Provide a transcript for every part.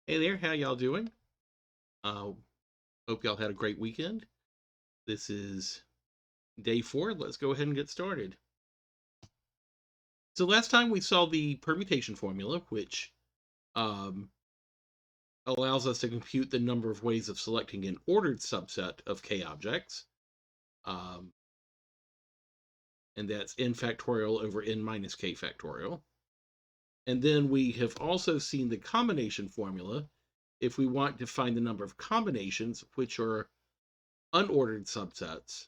Hey there, how y'all doing? Uh, Hope y'all had a great weekend. This is day 4. Let's go ahead and get started. So last time we saw the permutation formula, which um, allows us to compute the number of ways of selecting an ordered subset of k objects, um, and that's n factorial over n minus k factorial. And then we have also seen the combination formula if we want to find the number of combinations, which are unordered subsets.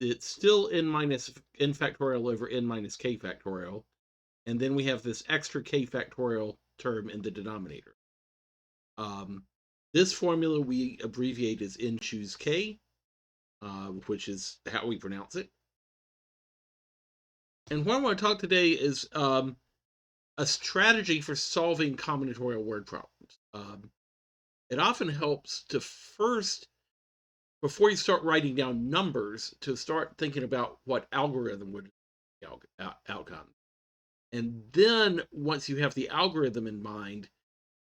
It's still n minus n factorial over n minus k factorial, and then we have this extra k factorial term in the denominator. This formula we abbreviate as n choose k, which is how we pronounce it. And what I want to talk today is a strategy for solving combinatorial word problems. It often helps to first, before you start writing down numbers, to start thinking about what algorithm would outcome. And then once you have the algorithm in mind,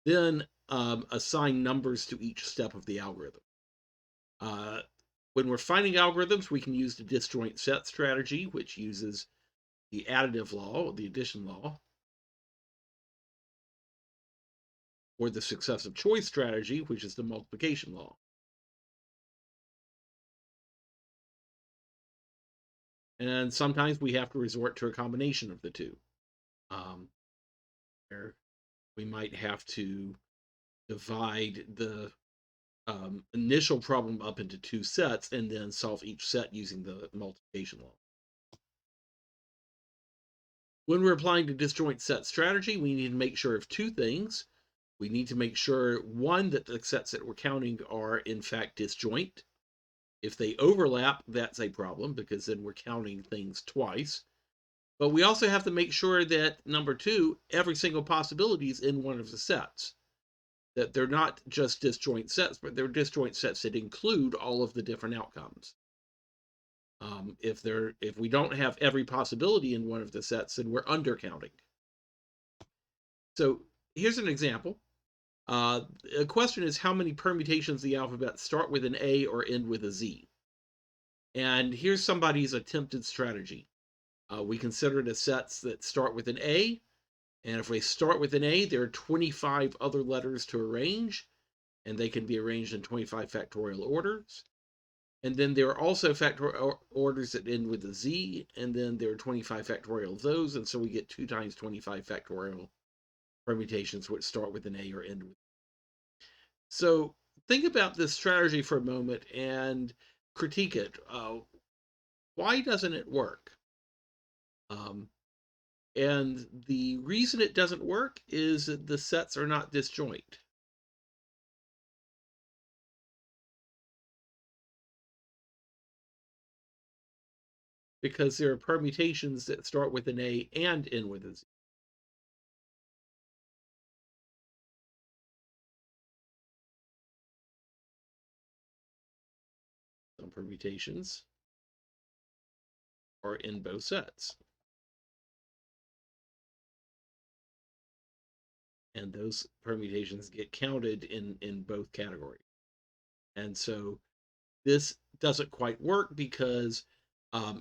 then assign numbers to each step of the algorithm. When we're finding algorithms, we can use the disjoint set strategy, which uses the additive law, the addition law, or the successive choice strategy, which is the multiplication law. And sometimes we have to resort to a combination of the two. Where we might have to divide the initial problem up into 2 sets and then solve each set using the multiplication law. When we're applying the disjoint set strategy, we need to make sure of 2 things. We need to make sure, one, that the sets that we're counting are in fact disjoint. If they overlap, that's a problem because then we're counting things twice. But we also have to make sure that, number 2, every single possibility is in one of the sets. That they're not just disjoint sets, but they're disjoint sets that include all of the different outcomes. If we don't have every possibility in one of the sets, then we're undercounting. So here's an example. A question is how many permutations of the alphabet start with an A or end with a Z. And here's somebody's attempted strategy. We consider the sets that start with an A, and if we start with an A, there are 25 other letters to arrange, and they can be arranged in 25 factorial orders. And then there are also factorial orders that end with a Z, and then there are 25 factorial of those, and so we get 2 times 25 factorial permutations which start with an A or end with. So think about this strategy for a moment and critique it. Why doesn't it work? And the reason it doesn't work is that the sets are not disjoint. Because there are permutations that start with an A and end with a Z. Some permutations are in both sets. And those permutations get counted in both categories. And so this doesn't quite work because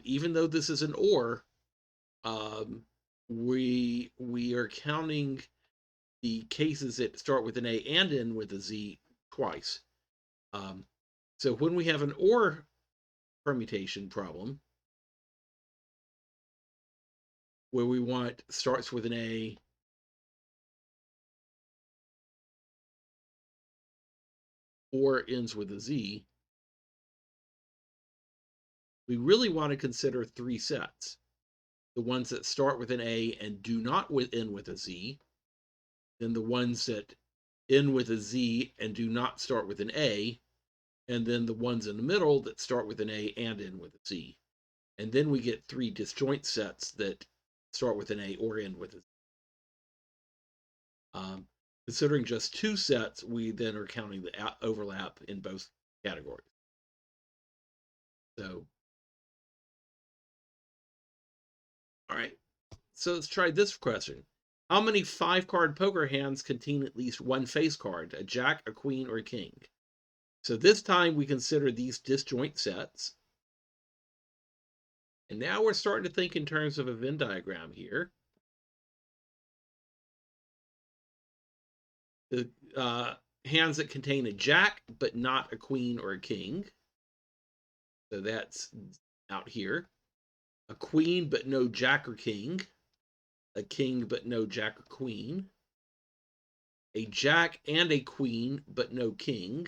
even though this is an OR, we are counting the cases that start with an A and end with a Z twice. So when we have an OR permutation problem, where we want starts with an A or ends with a Z, we really want to consider 3 sets. The ones that start with an A and do not end with a Z, then the ones that end with a Z and do not start with an A, and then the ones in the middle that start with an A and end with a Z. And then we get 3 disjoint sets that start with an A or end with a Z. Considering just 2 sets, we then are counting the overlap in both categories. So, all right, So let's try this question. How many 5-card poker hands contain at least one face card, a jack, a queen, or a king? So this time we consider these disjoint sets. And now we're starting to think in terms of a Venn diagram here. The hands that contain a jack, but not a queen or a king. So that's out here. A queen, but no jack or king. A king, but no jack or queen. A jack and a queen, but no king.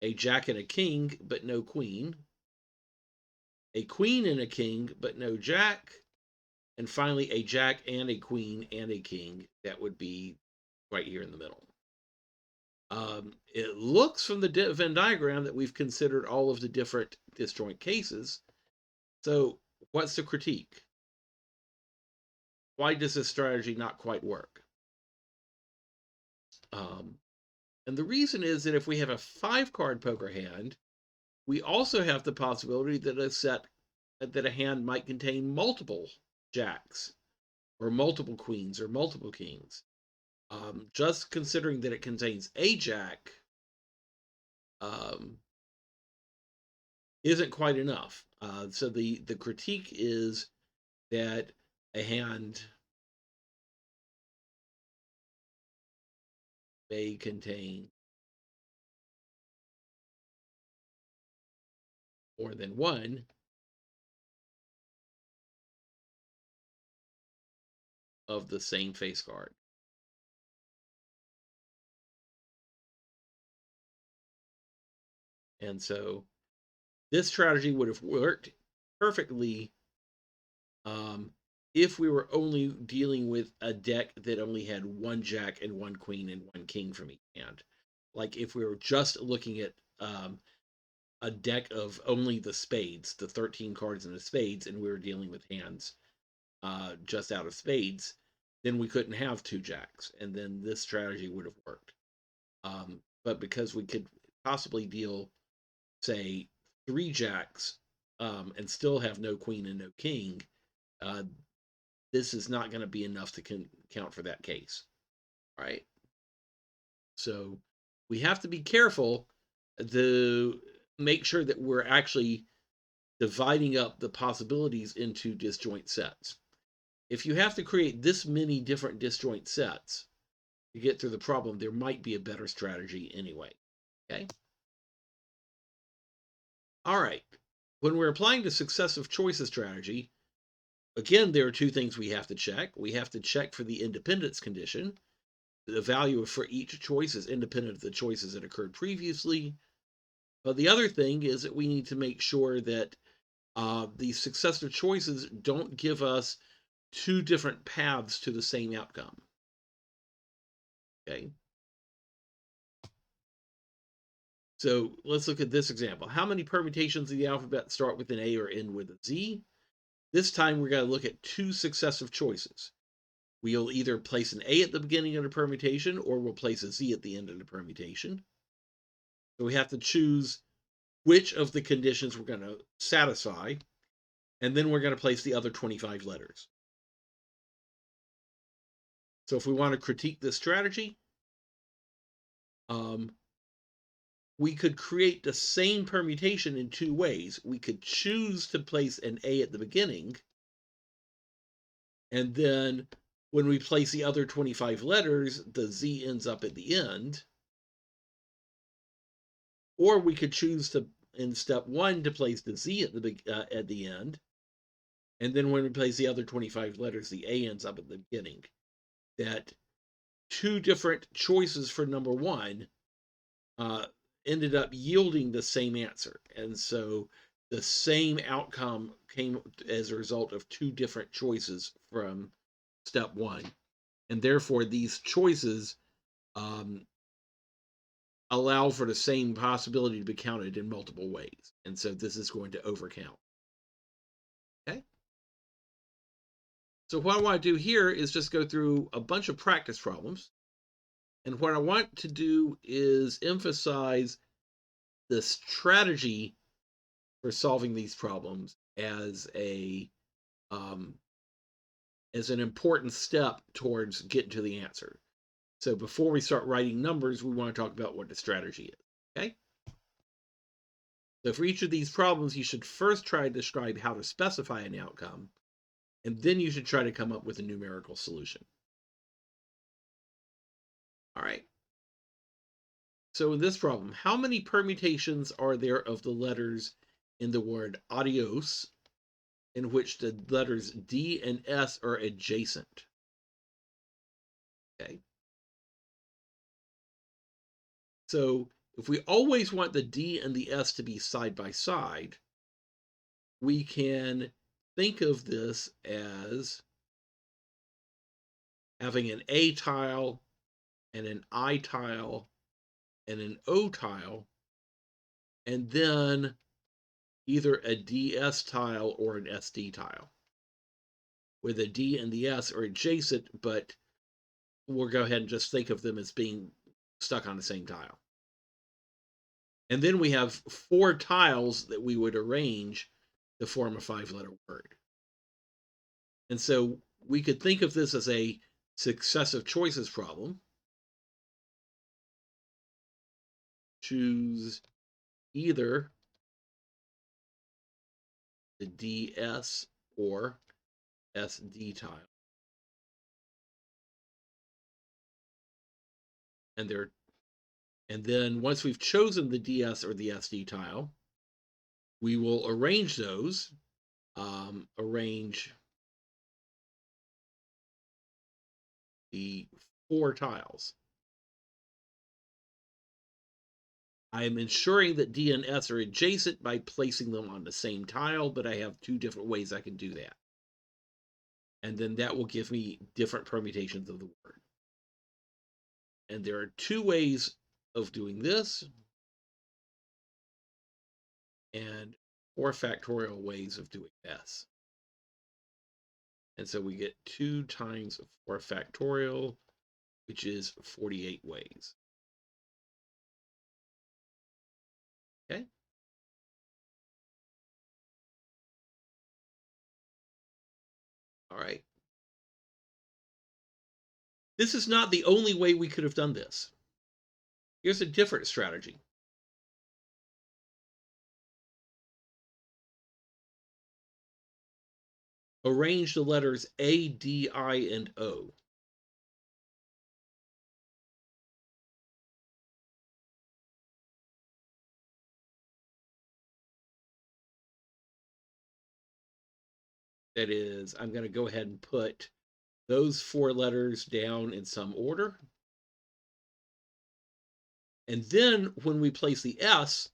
A jack and a king, but no queen. A queen and a king, but no jack. And finally, a jack and a queen and a king. That would be right here in the middle. It looks from the Venn diagram that we've considered all of the different disjoint cases. So what's the critique? Why does this strategy not quite work? And the reason is that if we have a 5-card poker hand, we also have the possibility that a hand might contain multiple jacks or multiple queens or multiple kings. Just considering that it contains a jack isn't quite enough. So the critique is that a hand may contain more than one of the same face card. And so this strategy would have worked perfectly if we were only dealing with a deck that only had one jack and one queen and one king from each hand. Like if we were just looking at a deck of only the spades, the 13 cards in the spades, and we were dealing with hands just out of spades, then we couldn't have two jacks, and then this strategy would have worked. But because we could possibly deal, say, 3 jacks and still have no queen and no king, this is not going to be enough to count for that case, right? So we have to be careful to make sure that we're actually dividing up the possibilities into disjoint sets. If you have to create this many different disjoint sets to get through the problem, there might be a better strategy anyway. Okay? All right. When we're applying the successive choices strategy, again, there are two things we have to check. We have to check for the independence condition. The value for each choice is independent of the choices that occurred previously. But the other thing is that we need to make sure that the successive choices don't give us two different paths to the same outcome. Okay. So let's look at this example. How many permutations of the alphabet start with an A or end with a Z? This time we're going to look at two successive choices. We'll either place an A at the beginning of the permutation or we'll place a Z at the end of the permutation. So we have to choose which of the conditions we're going to satisfy, and then we're going to place the other 25 letters. So if we want to critique this strategy, we could create the same permutation in two ways. We could choose to place an A at the beginning, and then when we place the other 25 letters, the Z ends up at the end. Or we could choose to, in step 1, to place the Z at the end, and then when we place the other 25 letters, the A ends up at the beginning. That two different choices for number 1 ended up yielding the same answer. And so the same outcome came as a result of two different choices from step 1. And therefore, these choices allow for the same possibility to be counted in multiple ways. And so this is going to overcount. Okay? So what I want to do here is just go through a bunch of practice problems. And what I want to do is emphasize the strategy for solving these problems as a as an important step towards getting to the answer. So before we start writing numbers, we want to talk about what the strategy is. Okay? So for each of these problems, you should first try to describe how to specify an outcome, and then you should try to come up with a numerical solution. All right. So in this problem, how many permutations are there of the letters in the word adios in which the letters D and S are adjacent? Okay. So if we always want the D and the S to be side by side, we can think of this as having an A tile and an I tile and an O tile, and then either a DS tile or an SD tile, where the D and the S are adjacent, but we'll go ahead and just think of them as being stuck on the same tile. And then we have 4 tiles that we would arrange to form a 5-letter word. And so we could think of this as a successive choices problem. Choose either the DS or SD tile. And then once we've chosen the DS or the SD tile, we will arrange those, arrange the 4 tiles. I am ensuring that D and S are adjacent by placing them on the same tile, but I have 2 different ways I can do that. And then that will give me different permutations of the word. And there are 2 ways of doing this, and 4 factorial ways of doing S. And so we get 2 times 4 factorial, which is 48 ways. Okay? All right. This is not the only way we could have done this. Here's a different strategy. Arrange the letters A, D, I, and O. That is, I'm going to go ahead and put those 4 letters down in some order. And then when we place the S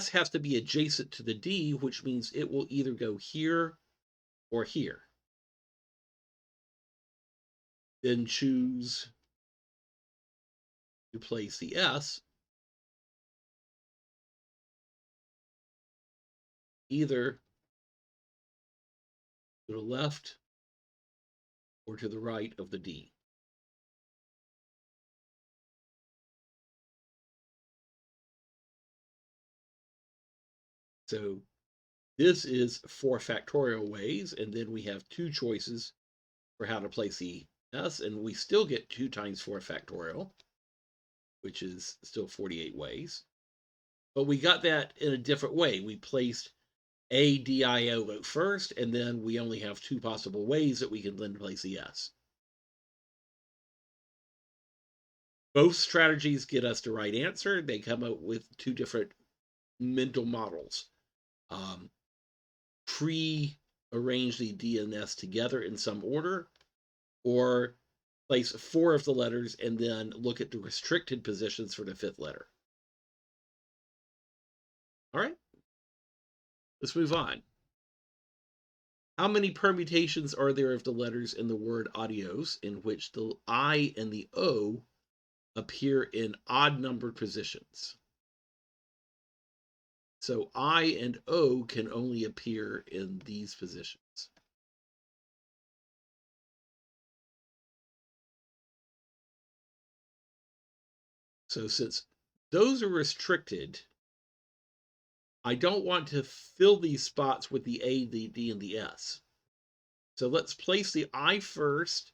has to be adjacent to the D, which means it will either go here or here. Then choose to place the S either to the left or to the right of the D. So this is 4 factorial ways, and then we have 2 choices for how to place the S, and we still get 2 times 4 factorial, which is still 48 ways. But we got that in a different way. We placed A, D, I, O first, and then we only have 2 possible ways that we can then place the S. Both strategies get us the right answer. They come up with 2 different mental models. Pre-arrange the D and S together in some order, or place 4 of the letters and then look at the restricted positions for the 5th letter. All right, let's move on. How many permutations are there of the letters in the word adios in which the I and the O appear in odd-numbered positions? So I and O can only appear in these positions. So since those are restricted, I don't want to fill these spots with the A, the D, and the S. So let's place the I first.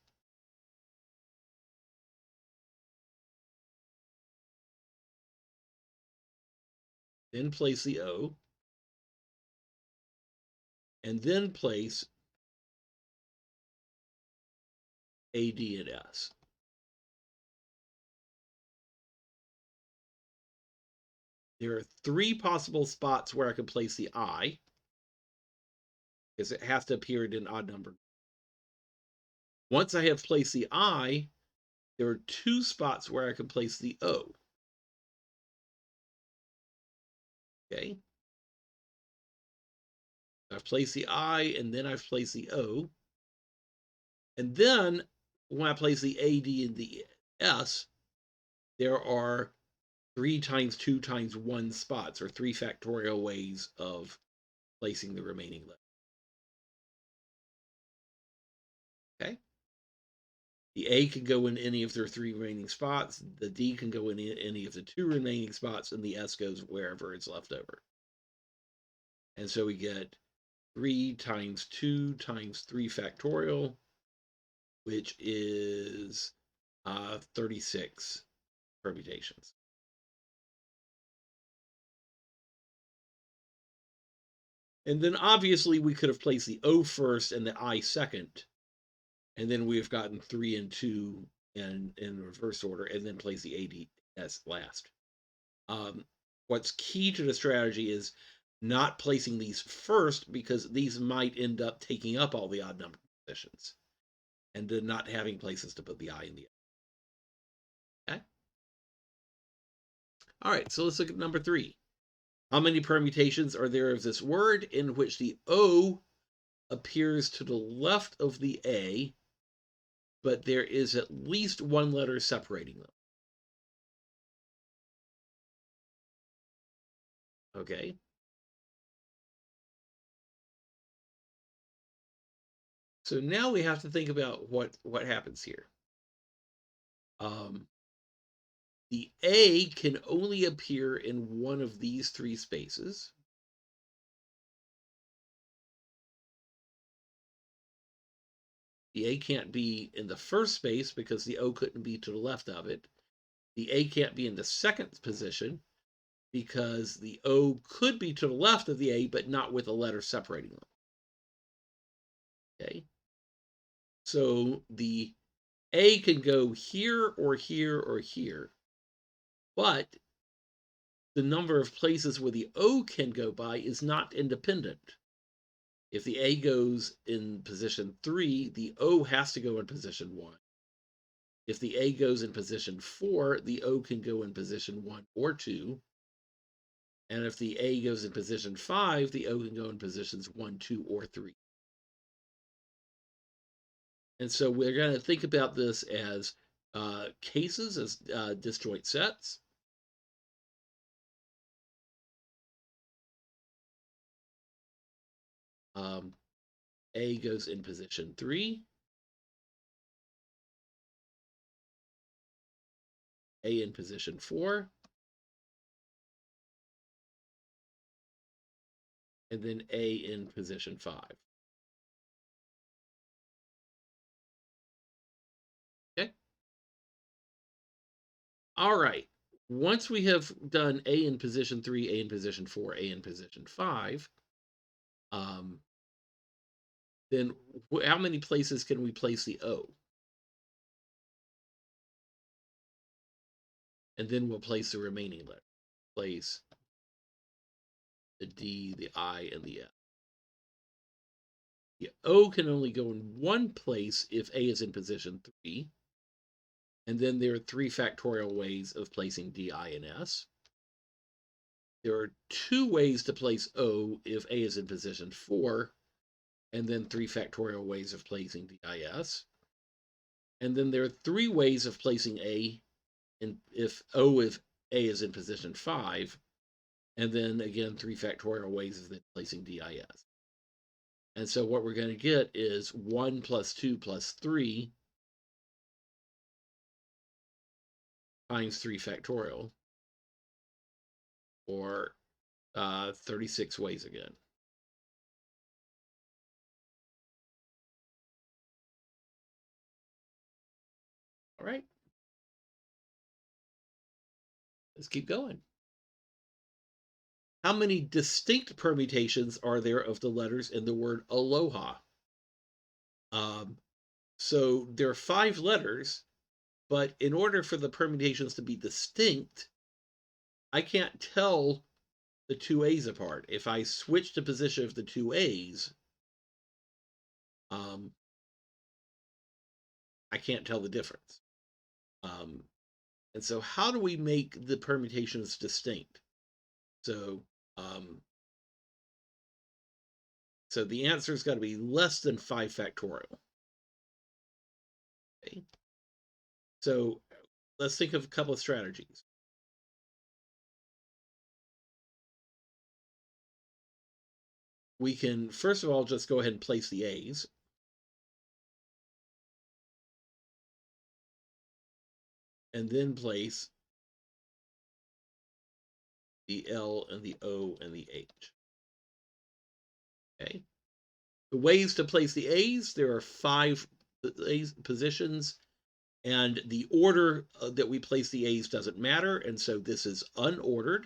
Then place the O. And then place A, D, and S. There are three possible spots where I can place the I, because it has to appear in an odd number. Once I have placed the I, there are two spots where I can place the O. Okay. I've placed the I, and then I've placed the O. And then when I place the A, D, and the S, there are 3 times 2 times 1 spots, or 3 factorial ways of placing the remaining letter. Okay. The A can go in any of their 3 remaining spots, the D can go in any of the 2 remaining spots, and the S goes wherever it's left over. And so we get 3 times 2 times 3 factorial, which is 36 permutations. And then obviously we could have placed the O first and the I second, and then we have gotten 3 and 2 in reverse order, and then place the ADS last. What's key to the strategy is not placing these first, because these might end up taking up all the odd number positions, and then not having places to put the I and the O. Okay? All right, so let's look at number 3. How many permutations are there of this word in which the O appears to the left of the A, but there is at least one letter separating them? Okay. So now we have to think about what happens here. The A can only appear in one of these 3 spaces. The A can't be in the first space because the O couldn't be to the left of it. The A can't be in the second position because the O could be to the left of the A, but not with a letter separating them. Okay. So the A can go here or here or here, but the number of places where the O can go by is not independent. If the A goes in position 3, the O has to go in position 1. If the A goes in position 4, the O can go in position 1 or 2. And if the A goes in position 5, the O can go in positions 1, 2, or 3. And so we're going to think about this as cases, as disjoint sets. A goes in position 3. A in position 4. And then A in position 5. Okay. All right. Once we have done A in position 3, A in position 4, A in position 5, then how many places can we place the O? And then we'll place the remaining letter. Place the D, the I, and the F. The O can only go in one place if A is in position 3. And then there are 3 factorial ways of placing D, I, and S. There are 2 ways to place O if A is in position 4, and then 3 factorial ways of placing D, I, S. And then there are 3 ways of placing A if A is in position 5, and then again 3 factorial ways of placing DIS. And so what we're going to get is 1 plus 2 plus 3 times 3 factorial, or 36 ways again. All right, let's keep going. How many distinct permutations are there of the letters in the word aloha? Um, so there are 5 letters, but in order for the permutations to be distinct, I can't tell the two A's apart. If I switch the position of the two A's, um, I can't tell the difference. Um, and so, how do we make the permutations distinct? So, um, so the answer's got to be less than 5 factorial. Okay. So let's think of a couple of strategies. We can, first of all, just go ahead and place the A's. And then place the L and the O and the H. Okay. The ways to place the A's, there are 5 positions, and the order that we place the A's doesn't matter, and so this is unordered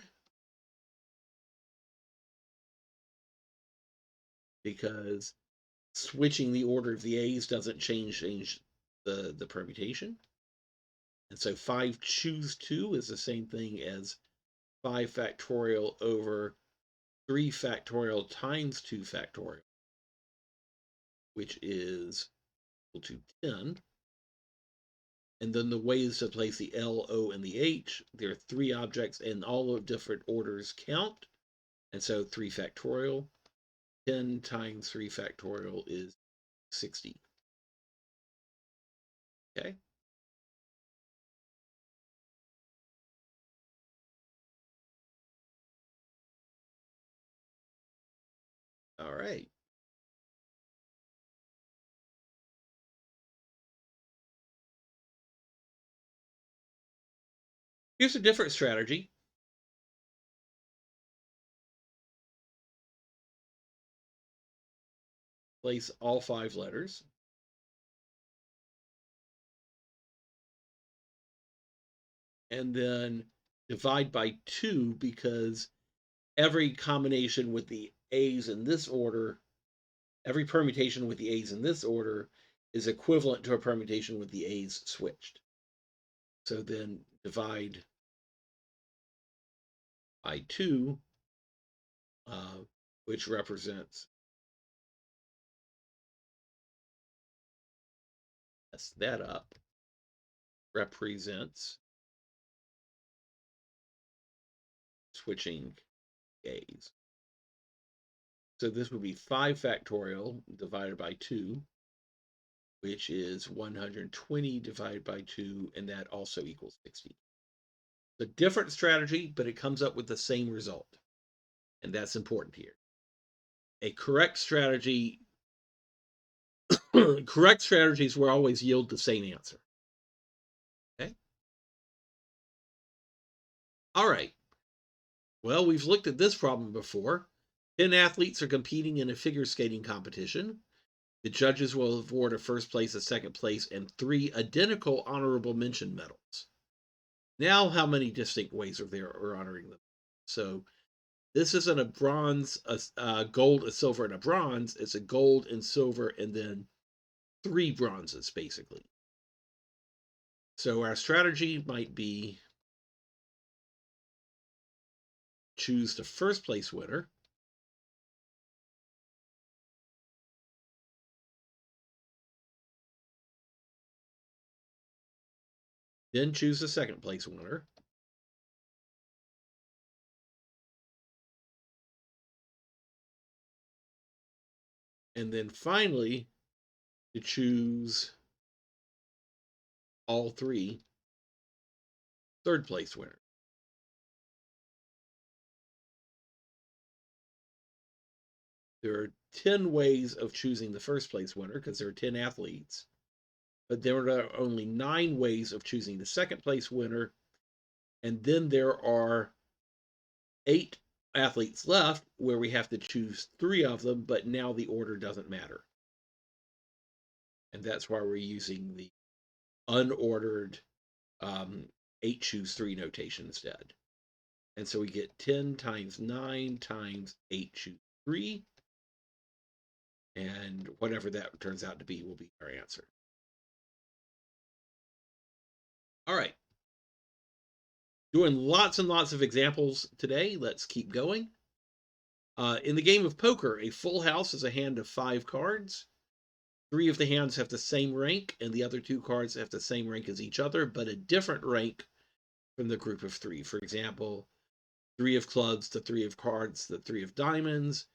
because switching the order of the A's doesn't change the permutation. And so 5 choose 2 is the same thing as 5 factorial over 3 factorial times 2 factorial, which is equal to 10. And then the ways to place the L, O, and the H, there are 3 objects and all of different orders count. And so 3 factorial, 10 times 3 factorial is 60. Okay. All right. Here's a different strategy. Place all 5 letters. And then divide by 2 because every combination with the A's in this order, every permutation with the A's in this order is equivalent to a permutation with the A's switched. So then divide by 2, which represents, mess that up, represents switching A's. So this would be 5 factorial divided by 2, which is 120 divided by 2, and that also equals 60. It's a different strategy, but it comes up with the same result. And that's important here. A correct strategy, correct strategies will always yield the same answer. Okay. All right. Well, we've looked at this problem before. 10 athletes are competing in a figure skating competition. The judges will award a first place, a second place, and 3 identical honorable mention medals. Now, how many distinct ways are there for honoring them? So this isn't a bronze, a gold, a silver, and a bronze. It's a gold and silver, and then 3 bronzes, basically. So our strategy might be choose the first place winner, then choose the second place winner, and then finally to choose all 3 third place winners. There are 10 ways of choosing the first place winner because there are 10 athletes, but there are only 9 ways of choosing the second place winner, and then there are 8 athletes left where we have to choose 3 of them, but now the order doesn't matter. And that's why we're using the unordered 8 choose 3 notation instead. And so we get 10 times 9 times 8 choose 3. And whatever that turns out to be will be our answer. All right. Doing lots and lots of examples today. Let's keep going. In the game of poker, a full house is a hand of 5 cards. 3 of the hands have the same rank, and the other 2 cards have the same rank as each other, but a different rank from the group of 3. For example, 3 of clubs, the 3 of cards, the 3 of diamonds,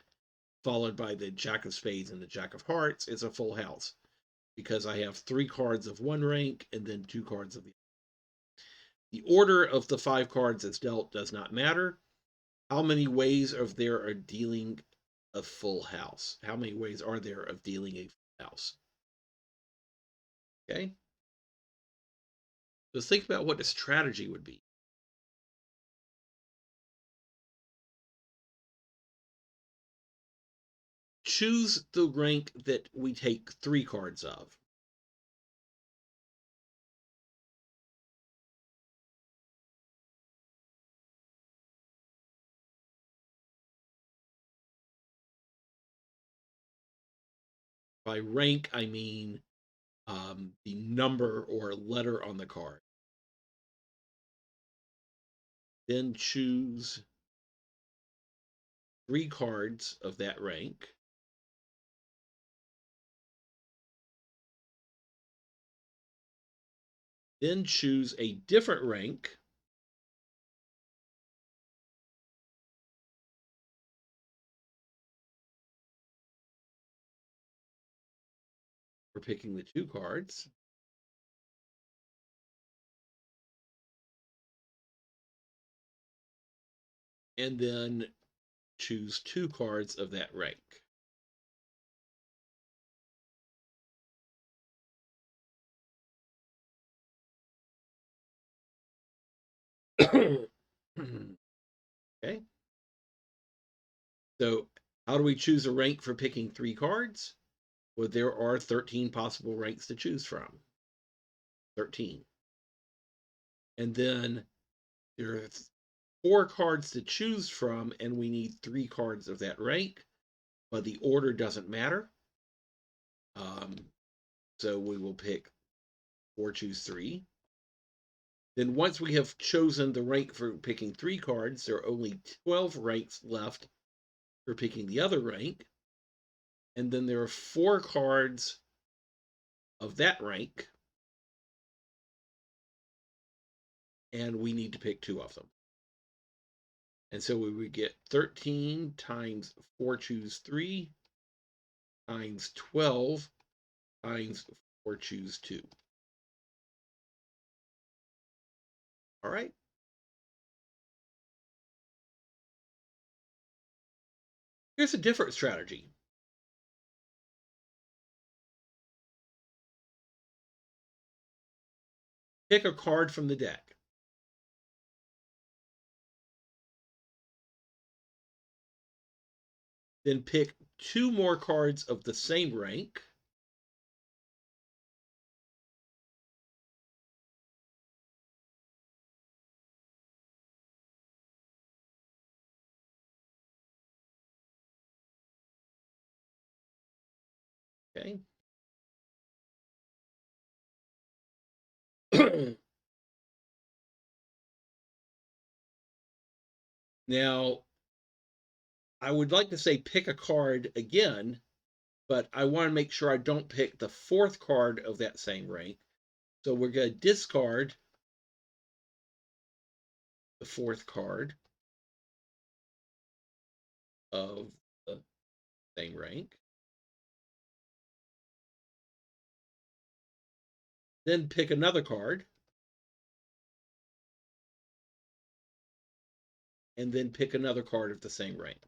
followed by the jack of spades and the jack of hearts is a full house, because I have 3 cards of one rank and then 2 cards of the other. The order of the 5 cards that's dealt does not matter. How many ways are there of dealing a full house? How many ways are there of dealing a full house? Okay. So think about what the strategy would be. Choose the rank that we take 3 cards of. By rank, I mean the number or letter on the card. Then choose 3 cards of that rank. Then choose a different rank. For picking the 2 cards. And then choose 2 cards of that rank. Okay. So how do we choose a rank for picking 3 cards? Well, there are 13 possible ranks to choose from. 13. And then there are 4 cards to choose from, and we need 3 cards of that rank, but the order doesn't matter. So we will pick 4, choose 3. Then once we have chosen the rank for picking 3 cards, there are only 12 ranks left for picking the other rank. And then there are 4 cards of that rank, and we need to pick 2 of them. And so we would get 13 times 4 choose 3 times 12 times 4 choose 2. All right. Here's a different strategy. Pick a card from the deck. Then pick 2 more cards of the same rank. Okay. Now, I would like to say pick a card again, but I want to make sure I don't pick the 4th card of that same rank. So we're going to discard the 4th card of the same rank. Then pick another card. And then pick another card of the same rank.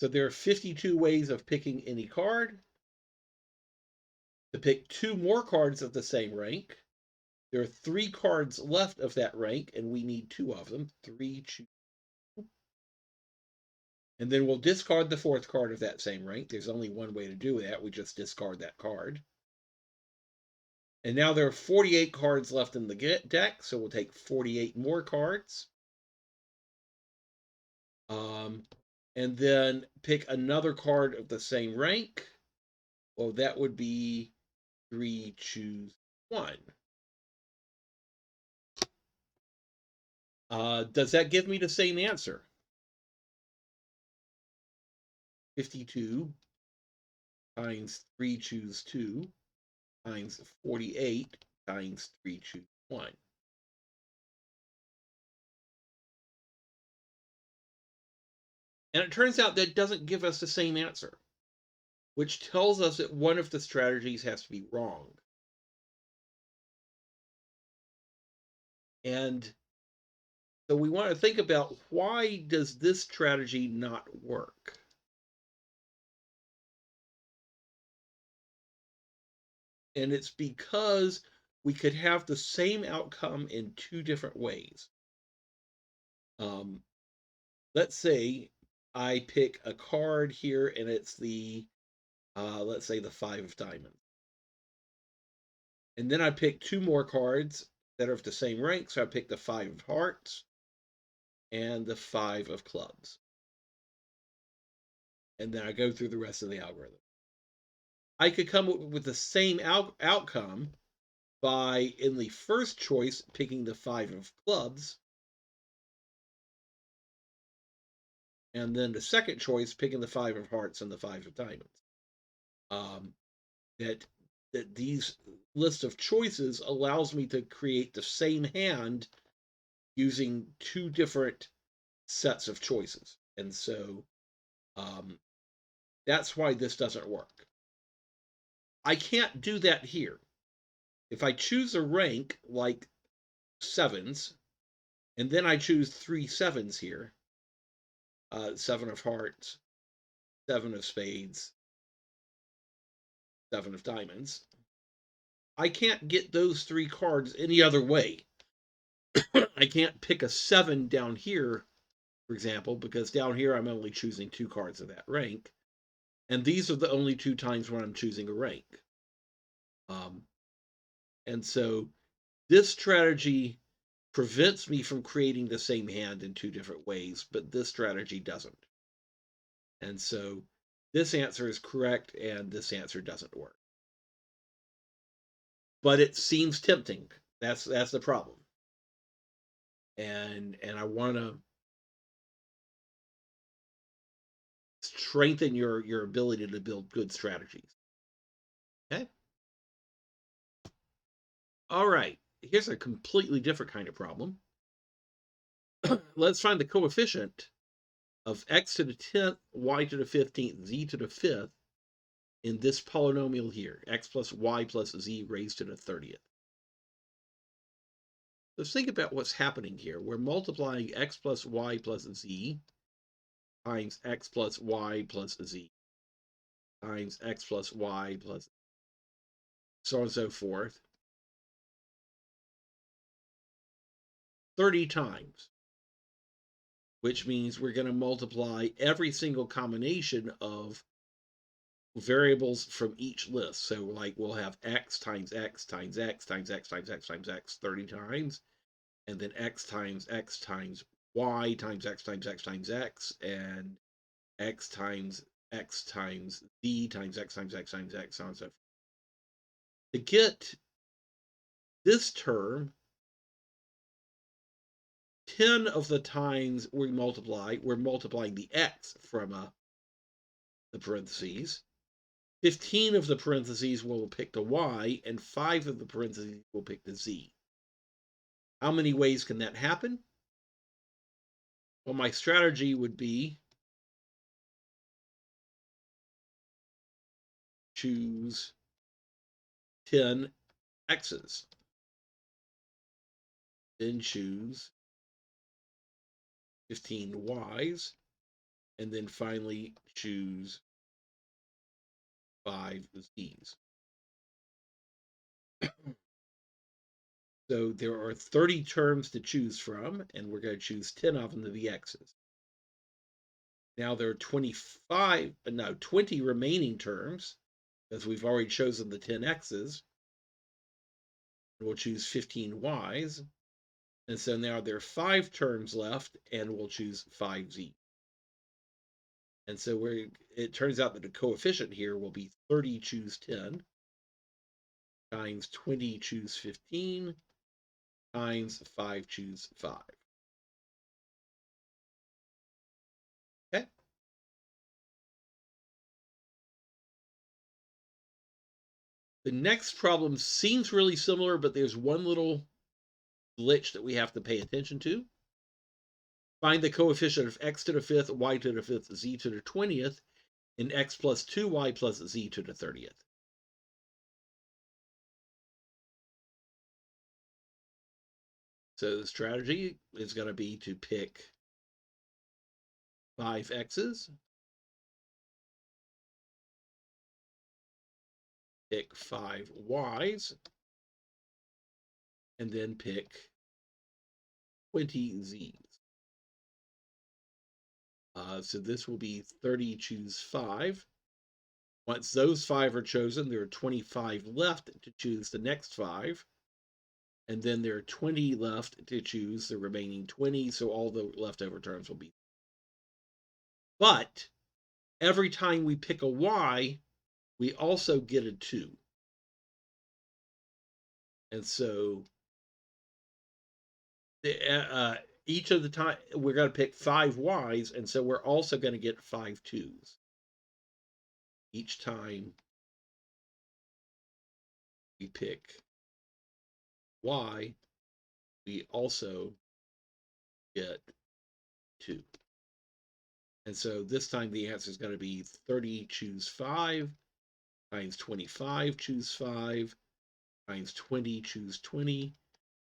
So there are 52 ways of picking any card. To pick 2 more cards of the same rank, There are 3 cards left of that rank, and we need 2 of them. 3, choose. And then we'll discard the 4th card of that same rank. There's only one way to do that. We just discard that card. And now there are 48 cards left in the deck, so we'll take 48 more cards. And then pick another card of the same rank. Well, that would be 3, choose 1. Does that give me the same answer? 52 times 3, choose 2 times 48 times 3, choose 1. And it turns out that doesn't give us the same answer, which tells us that one of the strategies has to be wrong. And so we want to think about, why does this strategy not work? And it's because we could have the same outcome in 2 different ways. Let's say I pick a card here, and it's the, let's say, the 5 of diamonds. And then I pick 2 more cards that are of the same rank. So I pick the 5 of hearts and the 5 of clubs. And then I go through the rest of the algorithm. I could come up with the same outcome by, in the first choice, picking the 5 of clubs, and then the second choice, picking the 5 of hearts and the 5 of diamonds. That these list of choices allows me to create the same hand using 2 different sets of choices. And so that's why this doesn't work. I can't do that here. If I choose a rank like 7s, and then I choose 3 7s here, 7 of hearts, 7 of spades, 7 of diamonds, I can't get those 3 cards any other way. I can't pick a 7 down here, for example, because down here I'm only choosing 2 cards of that rank. And these are the only 2 times when I'm choosing a rank. And so this strategy prevents me from creating the same hand in 2 different ways, but this strategy doesn't. And so this answer is correct, and this answer doesn't work. But it seems tempting. That's the problem. And I want to strengthen your ability to build good strategies. Okay? All right. Here's a completely different kind of problem. Let's find the coefficient of x to the 10th, y to the 15th, z to the 5th in this polynomial here, x plus y plus z raised to the 30th. Let's think about what's happening here. We're multiplying x plus y plus z times x plus y plus z times x plus y plus so on and so forth 30 times, which means we're going to multiply every single combination of variables from each list. So like we'll have x times x times x times x times x times x 30 times, and then x times y times x times x times x, and x times z times x times x times x, so on and so forth. To get this term, 10 of the times we're multiplying the x from the parentheses. 15 of the parentheses will pick the y, and 5 of the parentheses will pick the z. How many ways can that happen? Well, my strategy would be choose 10 x's, then choose 15 y's, and then finally choose 5 z's. So there are 30 terms to choose from, and we're going to choose 10 of them to be x's. Now there are 20 remaining terms, because we've already chosen the 10 x's. We'll choose 15 y's. And so now there are 5 terms left, and we'll choose 5 z. And so it turns out that the coefficient here will be 30 choose 10 times 20 choose 15 times 5 choose 5. Okay. The next problem seems really similar, but there's one little glitch that we have to pay attention to. Find the coefficient of x to the 5th, y to the 5th, z to the 20th, in x plus 2y plus z to the 30th. So the strategy is going to be to pick 5 x's, pick 5 y's, and then pick 20 z's. So this will be 30 choose 5. Once those 5 are chosen, there are 25 left to choose the next 5. And then there are 20 left to choose the remaining 20, so all the leftover terms will be. But every time we pick a y, we also get a 2. And so each of the time we're going to pick 5 y's, and so we're also going to get 5 2's. Each time we pick y, we also get 2. And so this time the answer is going to be 30 choose 5 times 25 choose 5 times 20 choose 20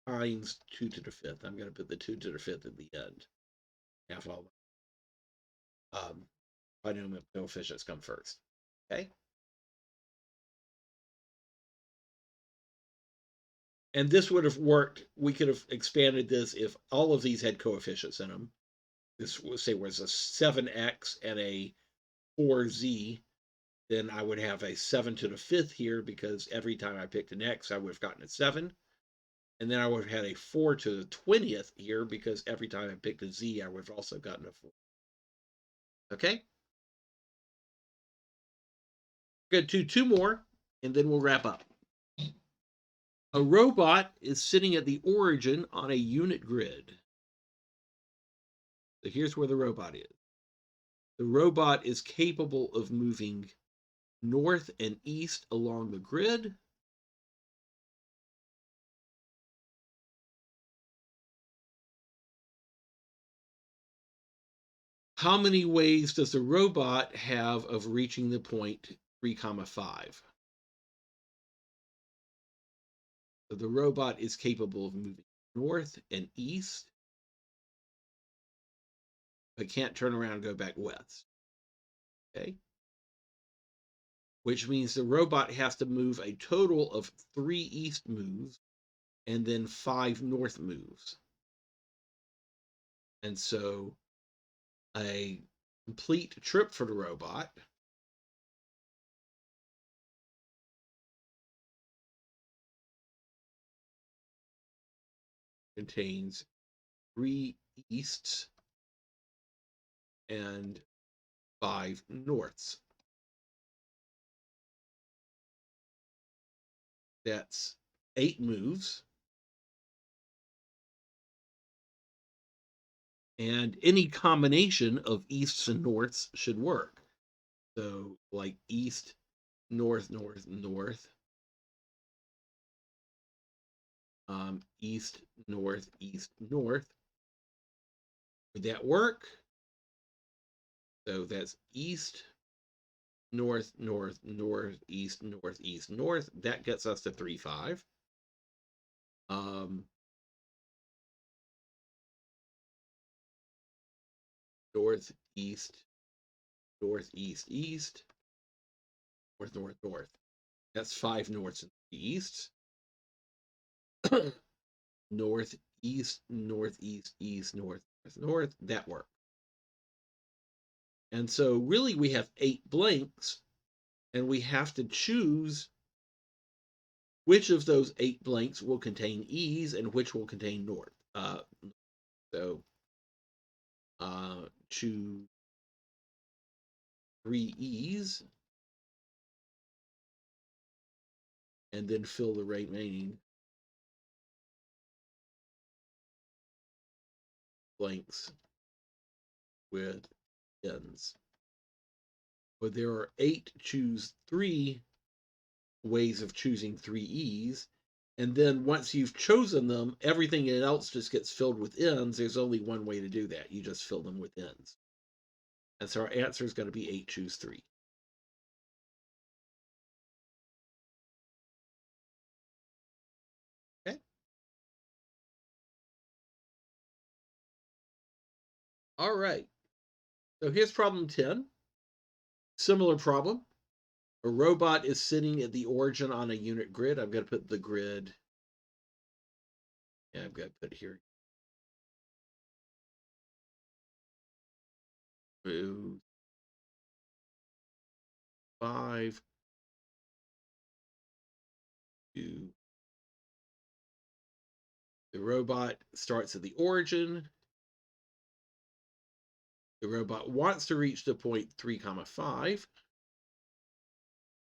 times 2 to the 5th. I'm going to put the 2 to the 5th at the end. Half all binomial coefficients come first. Okay. And this would have worked. We could have expanded this if all of these had coefficients in them. This would say was a 7x and a 4z. Then I would have a 7 to the 5th here, because every time I picked an x, I would have gotten a 7. And then I would have had a 4 to the 20th here, because every time I picked a z, I would have also gotten a 4. Okay? We're going to do 2 more, and then we'll wrap up. A robot is sitting at the origin on a unit grid. So here's where the robot is. The robot is capable of moving north and east along the grid. How many ways does the robot have of reaching the point 3, 5? So the robot is capable of moving north and east, but can't turn around and go back west. Okay? Which means the robot has to move a total of 3 east moves and then 5 north moves. And so a complete trip for the robot contains 3 easts and 5 norths. That's 8 moves. And any combination of easts and norths should work. So like east, north, north, north. East, north, east, north. Would that work? So that's east, north, north, north, east, north, east, north. That gets us to 3, 5. North, east, north, east, east, north, north, north. That's 5 norths and 3 easts. northeast, northeast, east, north, north, north. That works. And so really we have 8 blanks, and we have to choose which of those 8 blanks will contain e's and which will contain north. So choose 3 e's and then fill the remaining blanks with n's. But there are 8 choose 3 ways of choosing 3 e's. And then once you've chosen them, everything else just gets filled with n's. There's only one way to do that. You just fill them with n's. And so our answer is going to be 8 choose 3. Okay. All right. So here's problem 10. Similar problem. A robot is sitting at the origin on a unit grid. I'm going to put the grid. Yeah, I've got to put here. 2, 5, 2. The robot starts at the origin. The robot wants to reach the point 3, 5,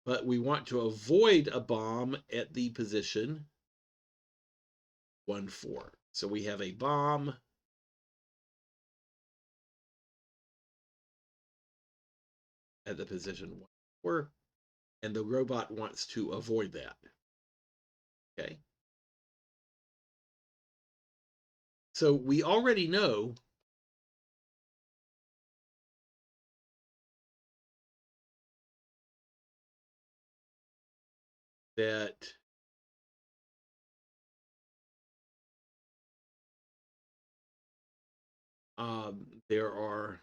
but we want to avoid a bomb at the position 1, 4. So we have a bomb at the position 1, 4, and the robot wants to avoid that. Okay. So we already know that there are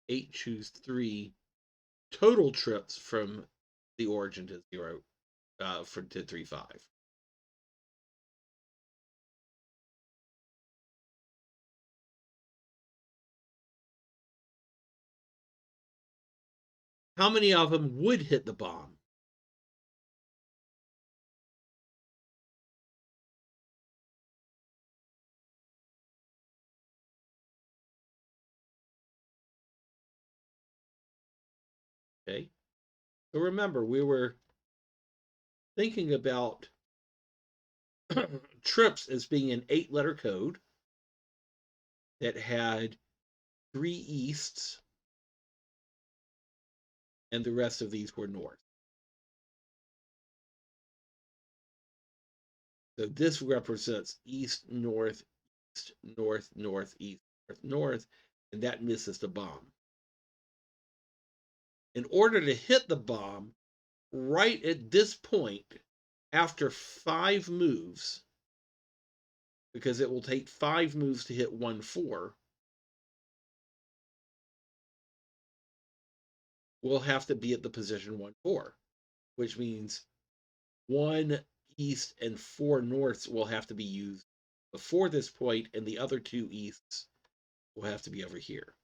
8 choose 3 total trips from the origin to 0 to 3, 5. How many of them would hit the bomb? Okay. So remember, we were thinking about trips as being an 8-letter code that had 3 easts, and the rest of these were north. So this represents east, north, east, north, north, east, north, north, and that misses the bomb. In order to hit the bomb, right at this point, after 5 moves, because it will take 5 moves to hit 1, 4, we'll have to be at the position 1, 4, which means 1 east and 4 norths will have to be used before this point, and the other 2 easts will have to be over here.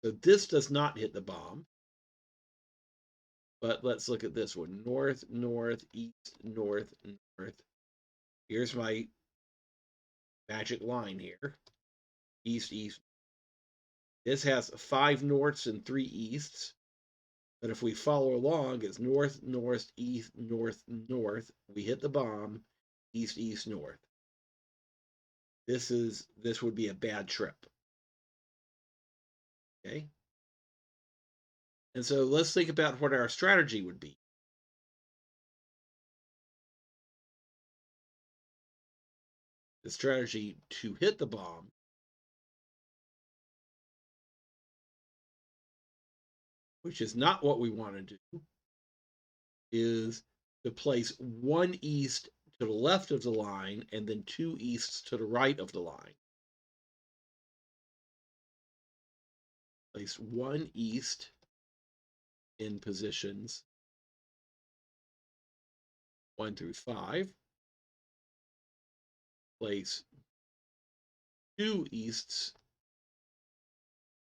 So this does not hit the bomb. But let's look at this one. North, north, east, north, north. Here's my magic line here. East, east. This has 5 norths and 3 easts. But if we follow along, it's north, north, east, north, north. We hit the bomb. East, east, north. This would be a bad trip. Okay. And so let's think about what our strategy would be. The strategy to hit the bomb which is not what we want to do, is to place 1 east to the left of the line and then 2 easts to the right of the line. Place 1 east in positions 1 through 5. place 2 easts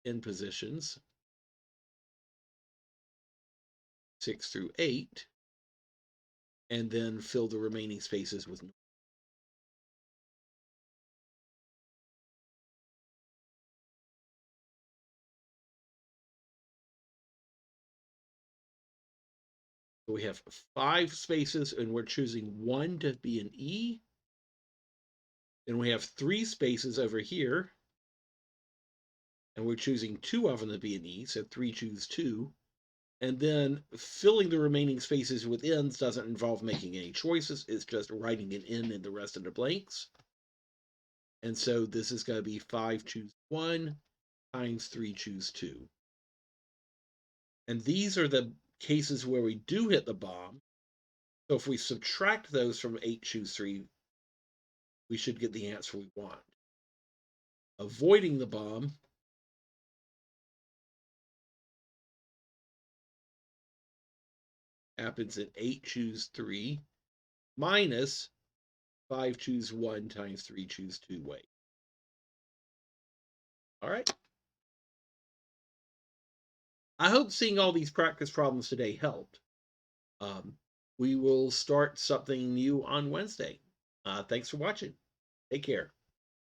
in positions 6 through 8, and then fill the remaining spaces with north. So we have 5 spaces, and we're choosing 1 to be an E. Then we have 3 spaces over here, and we're choosing 2 of them to be an E, so 3 choose 2. And then filling the remaining spaces with ends doesn't involve making any choices. It's just writing an N in the rest of the blanks. And so this is going to be 5 choose 1 times 3 choose 2. And these are the cases where we do hit the bomb. So if we subtract those from 8 choose 3, we should get the answer we want. Avoiding the bomb happens in 8 choose 3 minus 5 choose 1 times 3 choose 2 way. All right. I hope seeing all these practice problems today helped. We will start something new on Wednesday. Thanks for watching. Take care.